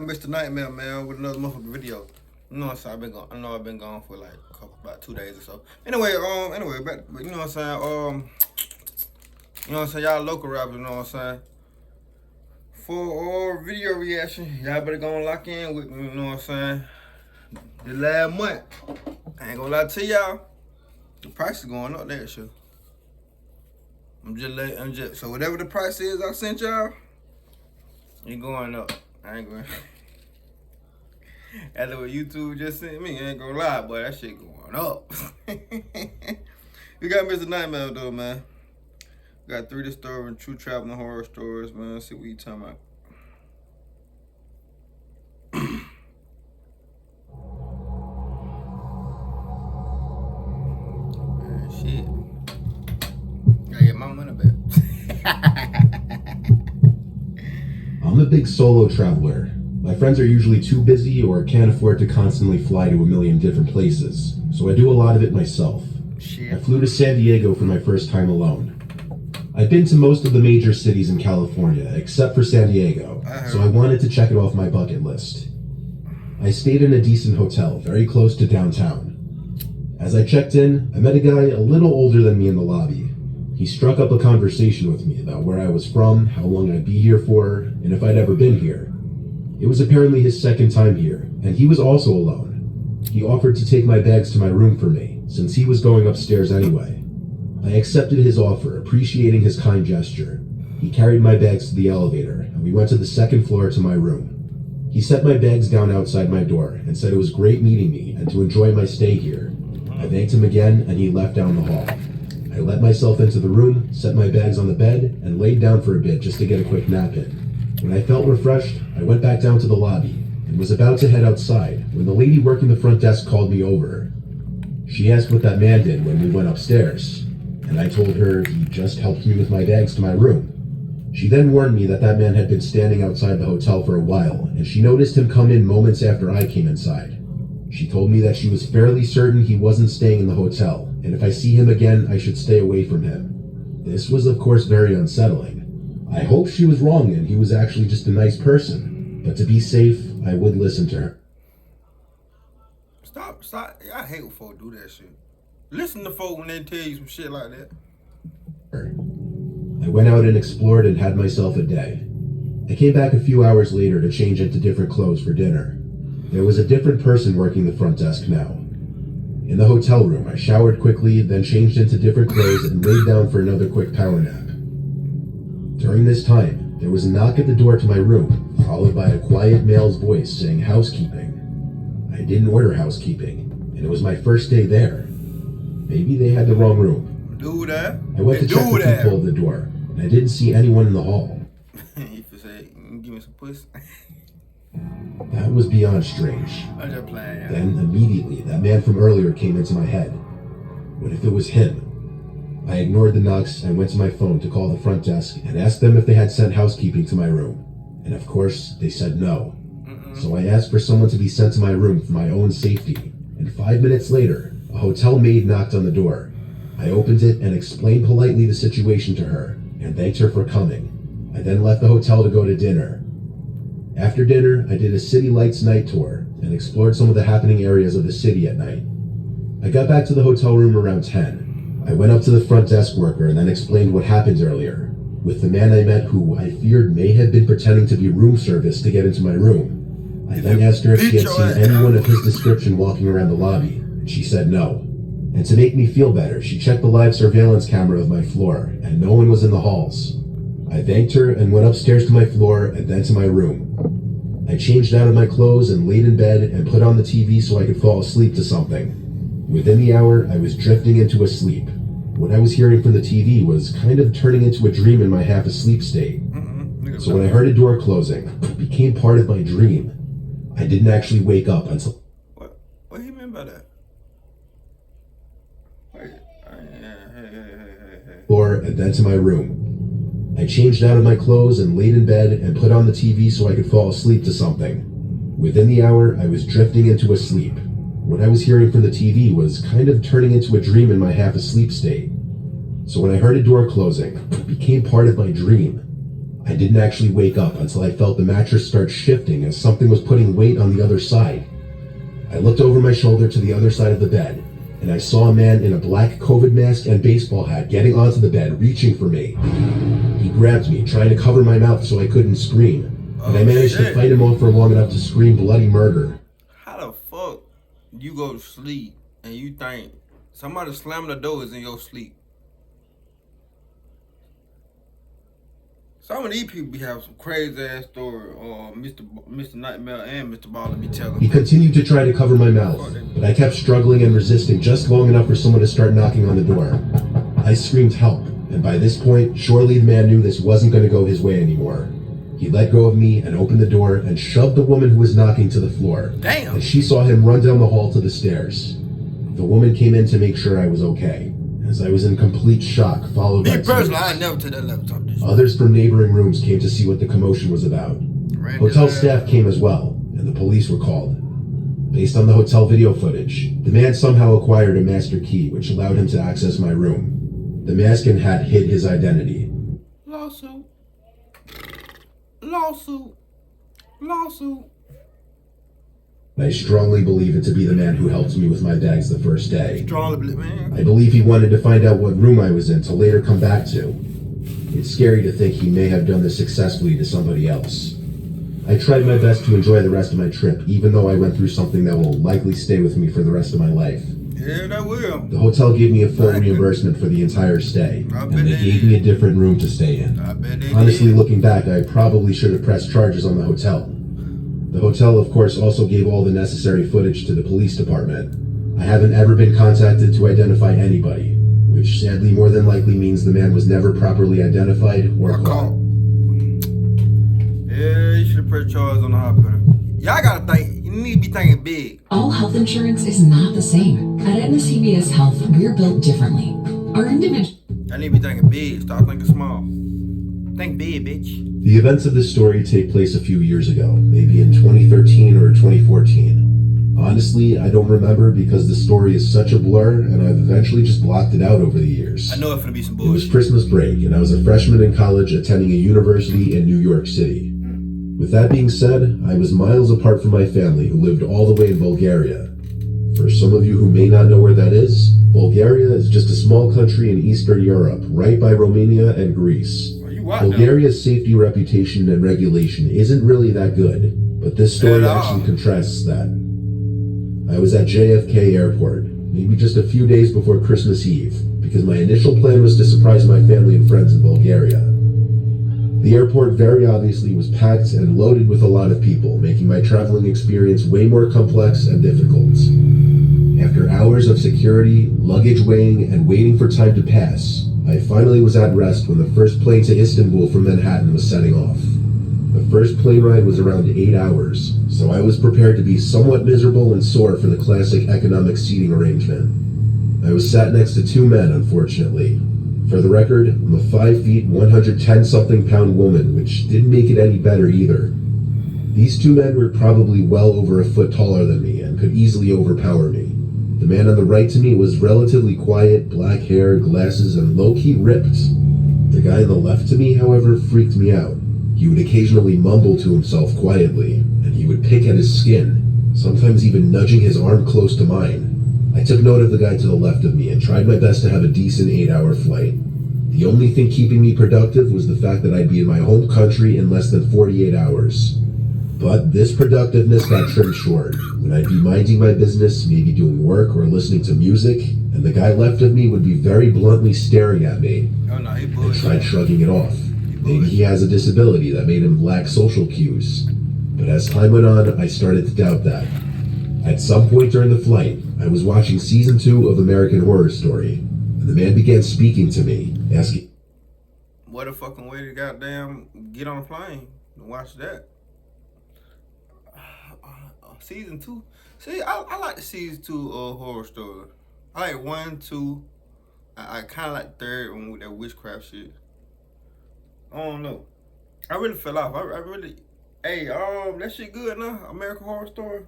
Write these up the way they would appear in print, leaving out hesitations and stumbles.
Mr. Nightmare, man, with another motherfucking video. You know what I'm saying? I've been gone for like about 2 days or so. Anyway, back, you know what I'm saying? You know what I'm saying? Y'all local rappers, you know what I'm saying? For video reaction, y'all better go and lock in with me, you know what I'm saying? The last month, I ain't gonna lie to y'all, the price is going up that shit. So whatever the price is I sent y'all, it going up. I ain't going. After what YouTube just sent me, I ain't gonna lie, boy, that shit going up. We got Mr. Nightmare though, man. We got 3 Disturbing True Traveling Horror Stories, man. Let's see what you talking about. Man, shit. Gotta get my money back. I'm a big solo traveler. My friends are usually too busy or can't afford to constantly fly to a million different places, so I do a lot of it myself. Shit. I flew to San Diego for my first time alone. I've been to most of the major cities in California, except for San Diego, so I wanted to check it off my bucket list. I stayed in a decent hotel, very close to downtown. As I checked in, I met a guy a little older than me in the lobby. He struck up a conversation with me about where I was from, how long I'd be here for, and if I'd ever been here. It was apparently his second time here, and he was also alone. He offered to take my bags to my room for me, since he was going upstairs anyway. I accepted his offer, appreciating his kind gesture. He carried my bags to the elevator, and we went to the second floor to my room. He set my bags down outside my door and said it was great meeting me and to enjoy my stay here. I thanked him again, and he left down the hall. I let myself into the room, set my bags on the bed, and laid down for a bit just to get a quick nap in. When I felt refreshed, I went back down to the lobby and was about to head outside when the lady working the front desk called me over. She asked what that man did when we went upstairs, and I told her he just helped me with my bags to my room. She then warned me that that man had been standing outside the hotel for a while, and she noticed him come in moments after I came inside. She told me that she was fairly certain he wasn't staying in the hotel, and if I see him again, I should stay away from him. This was of course very unsettling. I hope she was wrong and he was actually just a nice person, but to be safe, I would listen to her. Stop. I hate when folks do that shit. Listen to folks when they tell you some shit like that. I went out and explored and had myself a day. I came back a few hours later to change into different clothes for dinner. There was a different person working the front desk now. In the hotel room, I showered quickly, then changed into different clothes and laid down for another quick power nap. During this time, there was a knock at the door to my room, followed by a quiet male's voice saying housekeeping. I didn't order housekeeping, and it was my first day there. Maybe they had the wrong room. Do that. I went to check the people at the door, and I didn't see anyone in the hall. You say, give me some pussy. That was beyond strange. I'm just playing, yeah. Then, immediately, that man from earlier came into my head. What if it was him? I ignored the knocks and went to my phone to call the front desk and asked them if they had sent housekeeping to my room. And of course, they said no. So I asked for someone to be sent to my room for my own safety. And 5 minutes later, a hotel maid knocked on the door. I opened it and explained politely the situation to her and thanked her for coming. I then left the hotel to go to dinner. After dinner, I did a city lights night tour and explored some of the happening areas of the city at night. I got back to the hotel room around 10. I went up to the front desk worker and then explained what happened earlier, with the man I met who I feared may have been pretending to be room service to get into my room. I then asked her if she had seen anyone of his description walking around the lobby, and she said no. And to make me feel better, she checked the live surveillance camera of my floor, and no one was in the halls. I thanked her and went upstairs to my floor and then to my room. I changed out of my clothes and laid in bed and put on the TV so I could fall asleep to something. Within the hour, I was drifting into a sleep. What I was hearing from the TV was kind of turning into a dream in my half-asleep state. So when I heard a door closing, it became part of my dream. I didn't actually wake up until... What do you mean by that? Floor and then to my room. I changed out of my clothes and laid in bed and put on the TV so I could fall asleep to something. Within the hour, I was drifting into a sleep. What I was hearing from the TV was kind of turning into a dream in my half-asleep state. So when I heard a door closing, it became part of my dream. I didn't actually wake up until I felt the mattress start shifting as something was putting weight on the other side. I looked over my shoulder to the other side of the bed, and I saw a man in a black COVID mask and baseball hat getting onto the bed, reaching for me. He grabbed me, trying to cover my mouth so I couldn't scream, and I managed to fight him off for long enough to scream bloody murder. How the fuck you go to sleep and you think somebody slamming the doors in your sleep? Some of these people be having some crazy ass story, or Mr. Nightmare and Mr. Baller be telling me. He continued to try to cover my mouth, but I kept struggling and resisting just long enough for someone to start knocking on the door. I screamed help, and by this point, surely the man knew this wasn't going to go his way anymore. He let go of me and opened the door and shoved the woman who was knocking to the floor. Damn! And she saw him run down the hall to the stairs. The woman came in to make sure I was okay, as I was in complete shock, followed by me personally, tears. I never took that laptop. Others from neighboring rooms came to see what the commotion was about. Hotel staff came as well, and the police were called. Based on the hotel video footage, the man somehow acquired a master key which allowed him to access my room. The mask and hat hid his identity. Lawsuit. Lawsuit. Lawsuit. I strongly believe it to be the man who helped me with my bags the first day. Strongly believe, man. I believe he wanted to find out what room I was in to later come back to. It's scary to think he may have done this successfully to somebody else. I tried my best to enjoy the rest of my trip, even though I went through something that will likely stay with me for the rest of my life. Yeah, that will. The hotel gave me a full reimbursement for the entire stay, and they gave me a different room to stay in. I bet they Honestly, did. looking back, I probably should have pressed charges on the hotel. The hotel, of course, also gave all the necessary footage to the police department. I haven't ever been contacted to identify anybody, which sadly more than likely means the man was never properly identified or caught. Yeah, you should have pressed charges on the hospital. Y'all gotta think, you need to be thinking big. All health insurance is not the same. At Aetna CVS Health, we're built differently. Our individual... I need to be thinking big, stop thinking small. Think big, bitch. The events of this story take place a few years ago, maybe in 2013 or 2014. Honestly, I don't remember because the story is such a blur and I've eventually just blocked it out over the years. I know it's gonna be some It was bullshit. Christmas break and I was a freshman in college attending a university in New York City. With that being said, I was miles apart from my family who lived all the way in Bulgaria. For some of you who may not know where that is, Bulgaria is just a small country in Eastern Europe, right by Romania and Greece. Bulgaria's safety reputation and regulation isn't really that good, but this story actually contrasts that. I was at JFK Airport, maybe just a few days before Christmas Eve, because my initial plan was to surprise my family and friends in Bulgaria. The airport very obviously was packed and loaded with a lot of people, making my traveling experience way more complex and difficult. After hours of security, luggage weighing, and waiting for time to pass, I finally was at rest when the first plane to Istanbul from Manhattan was setting off. The first plane ride was around 8 hours, so I was prepared to be somewhat miserable and sore for the classic economic seating arrangement. I was sat next to two men, unfortunately. For the record, I'm a 5 feet, 110-something pound woman, which didn't make it any better either. These two men were probably well over a foot taller than me and could easily overpower me. The man on the right to me was relatively quiet, black hair, glasses, and low-key ripped. The guy on the left to me, however, freaked me out. He would occasionally mumble to himself quietly, and he would pick at his skin, sometimes even nudging his arm close to mine. I took note of the guy to the left of me and tried my best to have a decent 8-hour flight. The only thing keeping me productive was the fact that I'd be in my home country in less than 48 hours. But this productiveness got trimmed short, when I'd be minding my business, maybe doing work or listening to music, and the guy left of me would be very bluntly staring at me. Oh no, he I bullshit. tried shrugging it off. Maybe he has a disability that made him lack social cues. But as time went on, I started to doubt that. At some point during the flight, I was watching season 2 of American Horror Story, and the man began speaking to me, asking, What a fucking way to goddamn get on a plane and watch that. Season 2. See, I like the season 2 Horror Story. I like 1, 2. I kind of like the third one with that witchcraft shit. I don't know. I really fell off. I really. Hey, that shit good now. American Horror Story.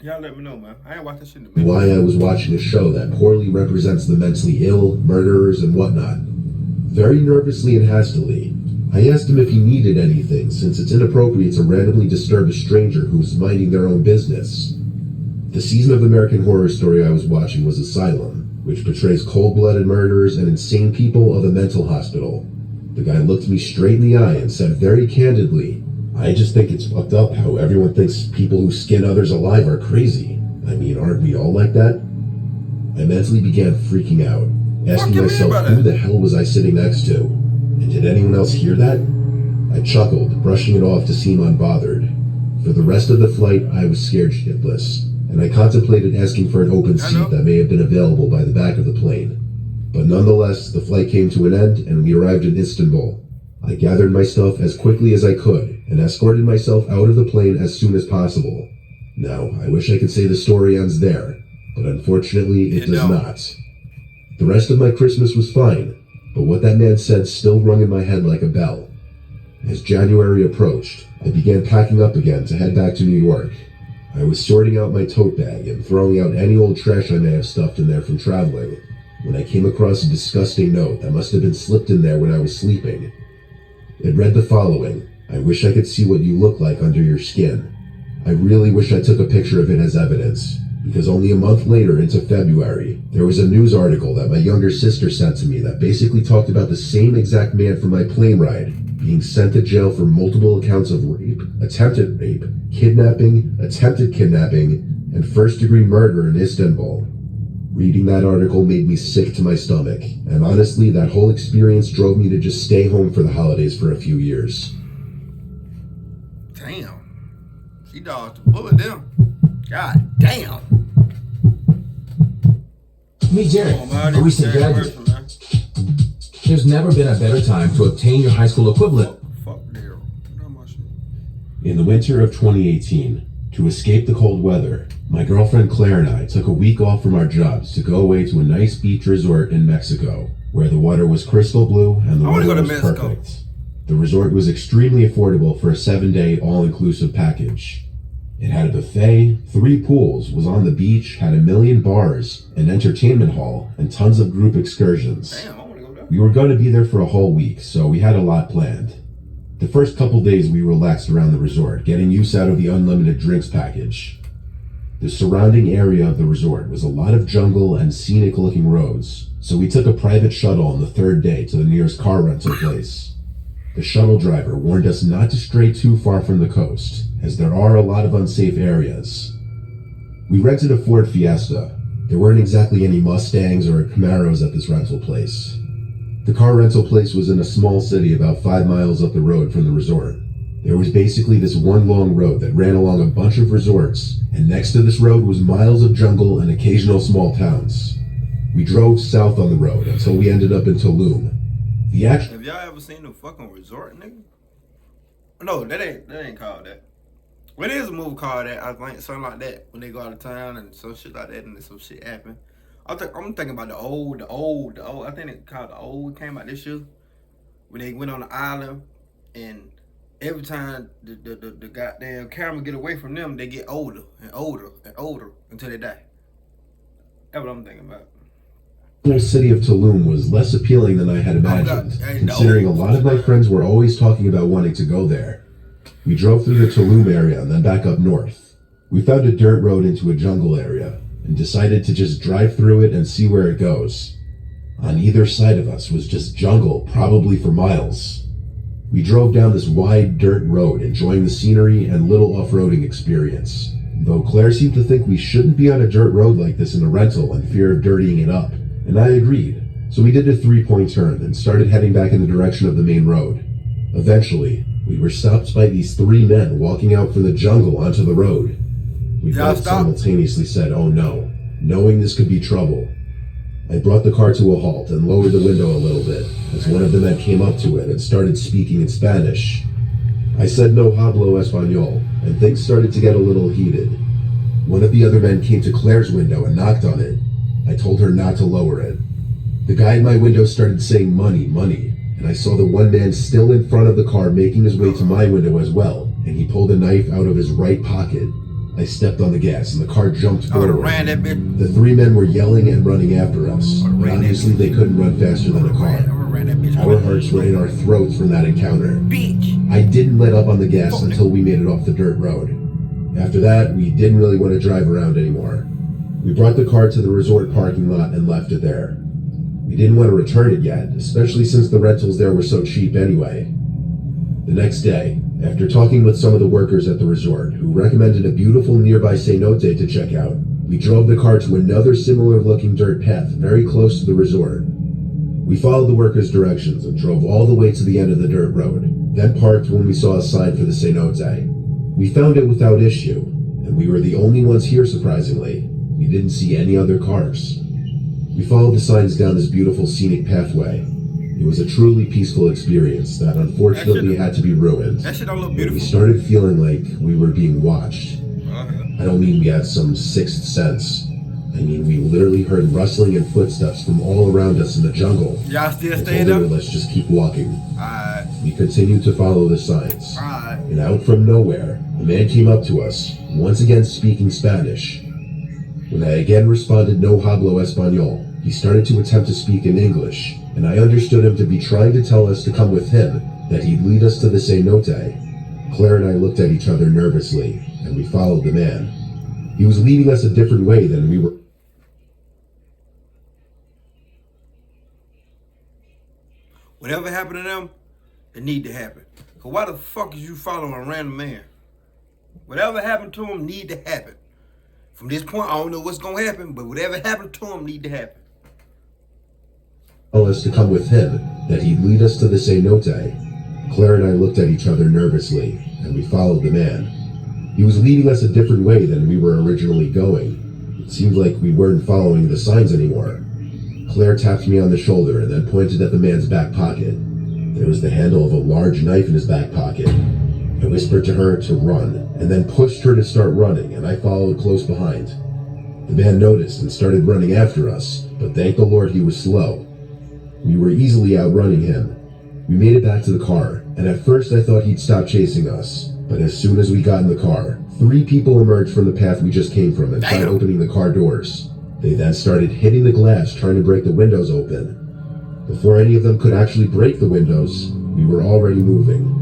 Y'all let me know, man. I ain't watched that shit in a minute. why I was watching a show that poorly represents the mentally ill, murderers, and whatnot. Very nervously and hastily, I asked him if he needed anything, since it's inappropriate to randomly disturb a stranger who's minding their own business. The season of American Horror Story I was watching was Asylum, which portrays cold-blooded murderers and insane people of a mental hospital. The guy looked me straight in the eye and said very candidly, "I just think it's fucked up how everyone thinks people who skin others alive are crazy. I mean, aren't we all like that?" I mentally began freaking out, asking myself who the hell was I sitting next to, and did anyone else hear that? I chuckled, brushing it off to seem unbothered. For the rest of the flight, I was scared shitless, and I contemplated asking for an open seat that may have been available by the back of the plane. But nonetheless, the flight came to an end and we arrived in Istanbul. I gathered my stuff as quickly as I could and escorted myself out of the plane as soon as possible. Now, I wish I could say the story ends there, but unfortunately it does not. The rest of my Christmas was fine, but what that man said still rung in my head like a bell. As January approached, I began packing up again to head back to New York. I was sorting out my tote bag and throwing out any old trash I may have stuffed in there from traveling, when I came across a disgusting note that must have been slipped in there when I was sleeping. It read the following: "I wish I could see what you look like under your skin. I really wish I took a picture of it as evidence, because only a month later into February, there was a news article that my younger sister sent to me that basically talked about the same exact man from my plane ride being sent to jail for multiple accounts of rape, attempted rape, kidnapping, attempted kidnapping, and first-degree murder in Istanbul." Reading that article made me sick to my stomach, and honestly, that whole experience drove me to just stay home for the holidays for a few years. Damn. She dodged the bullet down. God damn. Meet Jared, a recent graduate. There's never been a better time to obtain your high school equivalent. Fuck Daryl. In the winter of 2018, to escape the cold weather, my girlfriend Claire and I took a week off from our jobs to go away to a nice beach resort in Mexico, where the water was crystal blue and the weather was perfect. The resort was extremely affordable for a 7-day all-inclusive package. It had a buffet, 3 pools, was on the beach, had 1 million bars, an entertainment hall, and tons of group excursions. Damn, I wanna go there. We were going to be there for a whole week, so we had a lot planned. The first couple days we relaxed around the resort, getting use out of the unlimited drinks package. The surrounding area of the resort was a lot of jungle and scenic looking roads, so we took a private shuttle on the 3rd day to the nearest car rental place. The shuttle driver warned us not to stray too far from the coast, as there are a lot of unsafe areas. We rented a Ford Fiesta. There weren't exactly any Mustangs or Camaros at this rental place. The car rental place was in a small city about 5 miles up the road from the resort. There was basically this one long road that ran along a bunch of resorts, and next to this road was miles of jungle and occasional small towns. We drove south on the road until we ended up in Tulum. Have y'all ever seen the fucking resort, nigga? No, that ain't called that. Well, it is a movie called that, I think, something like that, when they go out of town and some shit like that, and then some shit happen. I'm thinking about the old, I think it called The Old, came out this year, when they went on the island, and every time the goddamn camera get away from them, they get older and older and older until they die. That's what I'm thinking about. The city of Tulum was less appealing than I had imagined, considering a lot of my friends were always talking about wanting to go there. We drove through the Tulum area and then back up north. We found a dirt road into a jungle area, and decided to just drive through it and see where it goes. On either side of us was just jungle, probably for miles. We drove down this wide dirt road, enjoying the scenery and little off-roading experience, though Claire seemed to think we shouldn't be on a dirt road like this in a rental in fear of dirtying it up, and I agreed. So we did a 3-point turn and started heading back in the direction of the main road. Eventually, we were stopped by these 3 men walking out from the jungle onto the road. We both simultaneously said, "Oh no," knowing this could be trouble. I brought the car to a halt and lowered the window a little bit, as one of the men came up to it and started speaking in Spanish. I said no hablo español, and things started to get a little heated. One of the other men came to Claire's window and knocked on it. I told her not to lower it. The guy in my window started saying money, money, and I saw the one man still in front of the car making his way to my window as well, and he pulled a knife out of his right pocket. I stepped on the gas and the car jumped forward. The 3 men were yelling and running after us, but obviously they couldn't run faster than a car. ran that bitch. Our hearts were in our throats from that encounter. Bitch. I didn't let up on the gas until we made it off the dirt road. After that, we didn't really want to drive around anymore. We brought the car to the resort parking lot and left it there. We didn't want to return it yet, especially since the rentals there were so cheap anyway. The next day, after talking with some of the workers at the resort, who recommended a beautiful nearby cenote to check out, we drove the car to another similar-looking dirt path very close to the resort. We followed the workers' directions and drove all the way to the end of the dirt road, then parked when we saw a sign for the cenote. We found it without issue, and we were the only ones here, surprisingly. We didn't see any other cars. We followed the signs down this beautiful scenic pathway. It was a truly peaceful experience that unfortunately had to be ruined. That shit don't look beautiful. We started feeling like we were being watched. I don't mean we had some sixth sense. I mean we literally heard rustling and footsteps from all around us in the jungle. Y'all still I staying told up? her, let's just keep walking. Alright. We continued to follow the signs. Alright. And out from nowhere, a man came up to us, once again speaking Spanish. When I again responded no hablo español, he started to attempt to speak in English, and I understood him to be trying to tell us to come with him, that he'd lead us to the cenote. Claire and I looked at each other nervously, and we followed the man. He was leading us a different way than we were. Whatever happened to them, it need to happen. Cause why the fuck is you following a random man? Whatever happened to him need to happen. From this point, I don't know what's gonna happen, but whatever happened to him need to happen. Tell us to come with him, that he'd lead us to the cenote. Claire and I looked at each other nervously, and we followed the man. He was leading us a different way than we were originally going. It seemed like we weren't following the signs anymore. Claire tapped me on the shoulder and then pointed at the man's back pocket. There was the handle of a large knife in his back pocket. I whispered to her to run, and then pushed her to start running, and I followed close behind. The man noticed and started running after us, but thank the Lord he was slow. We were easily outrunning him. We made it back to the car, and at first I thought he'd stop chasing us, but as soon as we got in the car, 3 people emerged from the path we just came from and tried opening the car doors. They then started hitting the glass, trying to break the windows open. Before any of them could actually break the windows, we were already moving.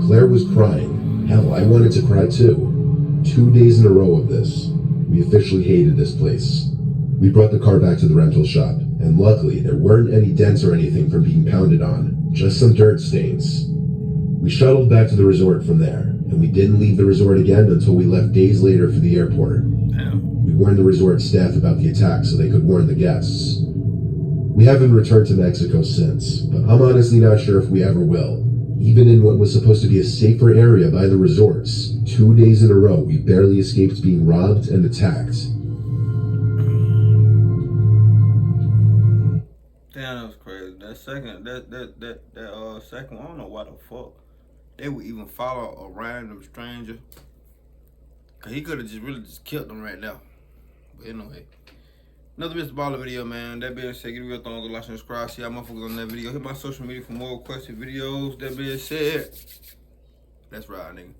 Claire was crying. Hell, I wanted to cry too. 2 days in a row of this. We officially hated this place. We brought the car back to the rental shop, and luckily there weren't any dents or anything from being pounded on, just some dirt stains. We shuttled back to the resort from there, and we didn't leave the resort again until we left days later for the airport. We warned the resort staff about the attack so they could warn the guests. We haven't returned to Mexico since, but I'm honestly not sure if we ever will. Even in what was supposed to be a safer area by the resorts, 2 days in a row we barely escaped being robbed and attacked. Damn, that was crazy. That second one, I don't know why the fuck they would even follow a random stranger. Cause he could have just really just killed them right now. But anyway, another Mr. Baller video, man. That being said, give me a thumbs up, like, and subscribe. See y'all motherfuckers on that video. Hit my social media for more requested videos. That being said, that's right, nigga.